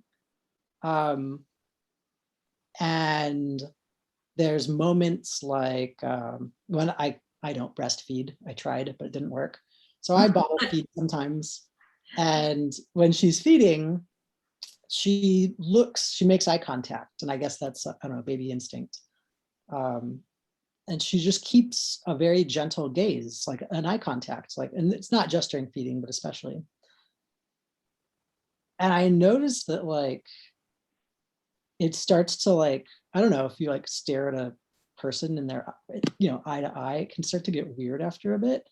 And there's moments like when I don't breastfeed. I tried, but it didn't work. So I bottle feed sometimes. And when she's feeding, she makes eye contact. And I guess that's, I don't know, baby instinct. And she just keeps a very gentle gaze, like an eye contact, and it's not just during feeding, but especially. And I noticed that like, it starts to like, I don't know, if you like stare at a person in their, eye to eye, it can start to get weird after a bit.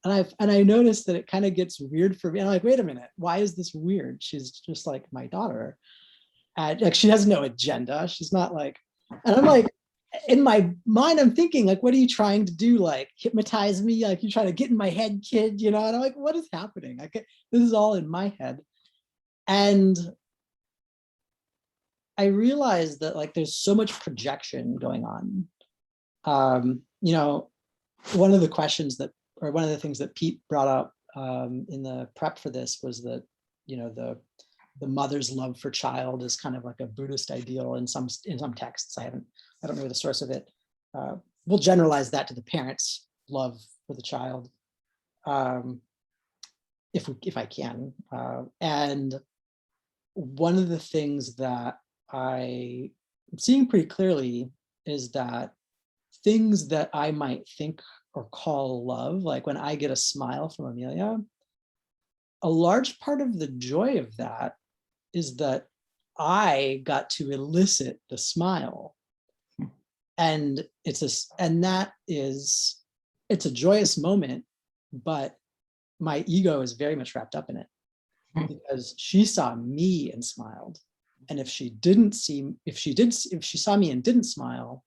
And I noticed that it kind of gets weird for me. I'm like, wait a minute, why is this weird? She's just like my daughter. And like, she has no agenda. She's not like, and I'm like, in my mind, I'm thinking like, what are you trying to do? Like hypnotize me? Like you trying to get in my head, kid, And I'm like, what is happening? This is all in my head. And I realized that like, there's so much projection going on. One of the questions that, or one of the things that Pete brought up in the prep for this was that, the mother's love for child is kind of like a Buddhist ideal in some texts. I don't know the source of it. We'll generalize that to the parents' love for the child, if I can. And one of the things that I'm seeing pretty clearly is that things that I might think or call love, like when I get a smile from Amelia, a large part of the joy of that is that I got to elicit the smile. And it's a joyous moment, but my ego is very much wrapped up in it because she saw me and smiled. And if she saw me and didn't smile,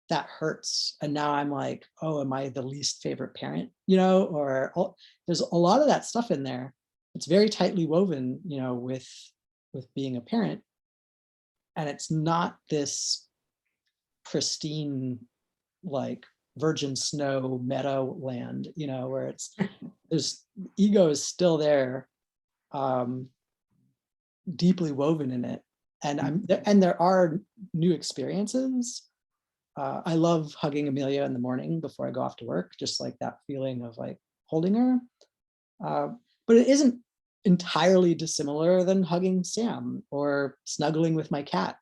that hurts. And now I'm like, oh, am I the least favorite parent? Or there's a lot of that stuff in there. It's very tightly woven, with being a parent. And it's not this pristine, like virgin snow meadow land, where there's ego is still there, deeply woven in it. And there are new experiences. I love hugging Amelia in the morning before I go off to work, just like that feeling of like holding her. But it isn't entirely dissimilar than hugging Sam or snuggling with my cat.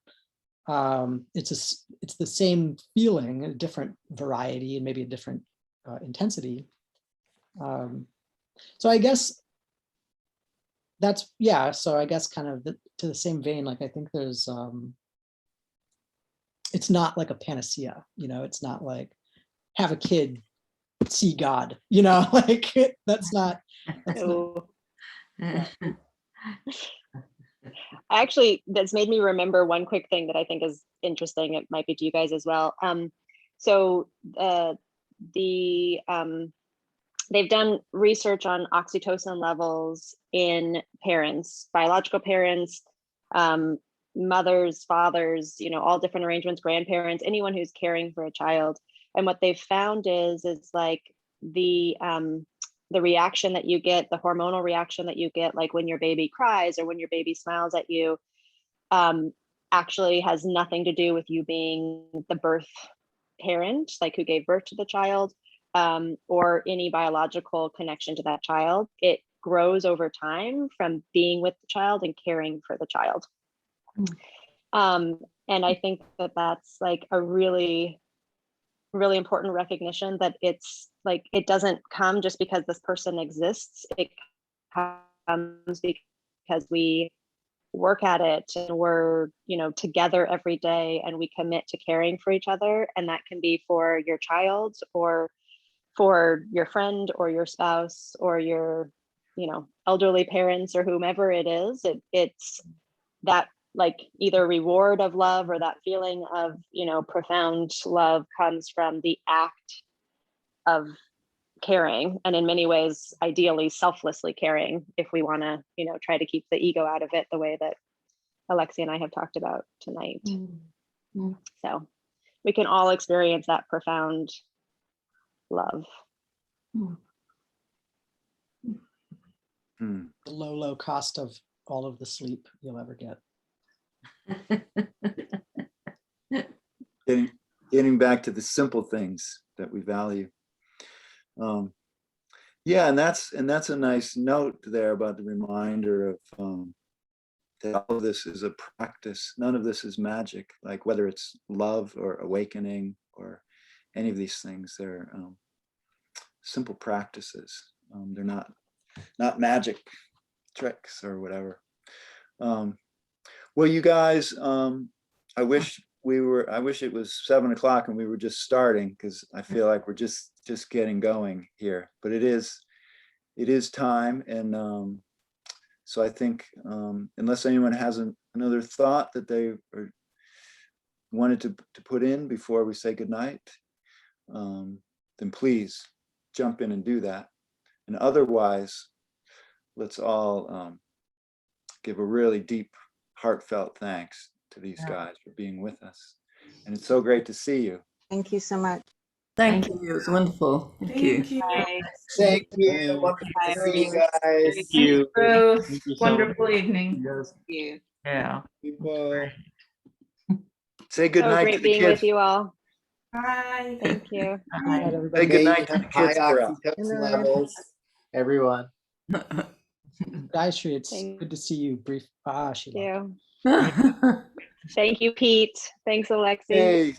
It's the same feeling, a different variety and maybe a different intensity. So I guess that's, yeah. So I guess kind of to the same vein, like I think there's, it's not like a panacea, it's not like have a kid see God, you know, like that's not. So actually, that's made me remember one quick thing that I think is interesting. It might be to you guys as well. So they've done research on oxytocin levels in parents, biological parents, mothers, fathers, you know, all different arrangements, grandparents, anyone who's caring for a child. And what they've found is like the reaction that you get, the hormonal reaction that you get, like when your baby cries or when your baby smiles at you, actually has nothing to do with you being the birth parent, like who gave birth to the child, or any biological connection to that child. It grows over time from being with the child and caring for the child. And I think that that's like a really, really important recognition that it's like, it doesn't come just because this person exists. It comes because we work at it and we're, you know, together every day and we commit to caring for each other. And that can be for your child or for your friend or your spouse or your, you know, elderly parents or whomever it is. It's that like either reward of love or that feeling of, you know, profound love comes from the act of caring, and in many ways ideally selflessly caring, if we want to, you know, try to keep the ego out of it the way that Alexi and I have talked about tonight. So we can all experience that profound love. The low cost of all of the sleep you'll ever get. Getting back to the simple things that we value. Yeah, and that's a nice note there about the reminder of that all of this is a practice. None of this is magic, like whether it's love or awakening or any of these things. They're simple practices. They're not magic tricks or whatever. Well, you guys, I wish it was 7 o'clock and we were just starting, because I feel like we're just getting going here, but it is time. And so I think unless anyone has another thought that they wanted to put in before we say goodnight, then please jump in and do that. And otherwise, let's all give a really deep, heartfelt thanks to these guys for being with us. And it's so great to see you. Thank you so much. Thank you. It was wonderful. Thank you. Thank you. Wonderful to see you guys. Thank you both. Thank you so Wonderful evening. Yeah. People. Say good So night great to the being kids. with you all. Bye. Thank you. Say good night to the High kids for us. oxytocin levels. Everyone. Gayatri, it's Thank good to see you. Brief. She left. you. Thank you, Pete. Thanks, Alexi. Hey,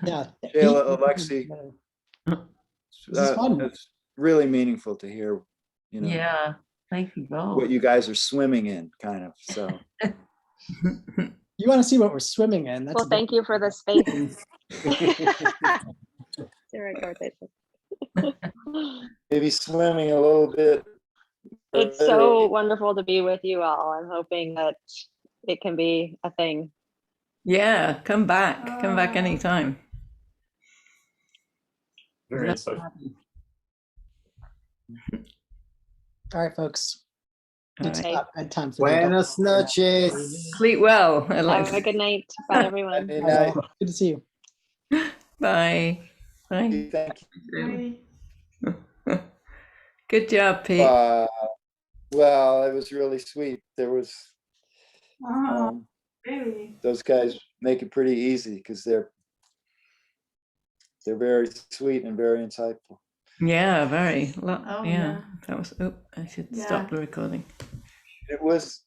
Yeah. Shayla, Alexi. This is fun. It's really meaningful to hear, you know, Yeah. Thank you both. what you guys are swimming in, kind of. So You want to see what we're swimming in? That's Well, thank you for the space. maybe swimming a little bit. It's so wonderful to be with you all. I'm hoping that it can be a thing. Yeah, come back. Come back anytime. Very insightful. All right, folks. All It's right. about bedtime for Buenas noches. Sleep well, Have a Alexi. good night. Bye, everyone. Good night. Good to see you. Bye. Bye. Thank you. Good job, Pete. Well, it was really sweet. There was Really? those guys make it pretty easy because they're very sweet and very insightful. Yeah, very. Oh, Yeah, that was. Oh, I should stop the recording. It was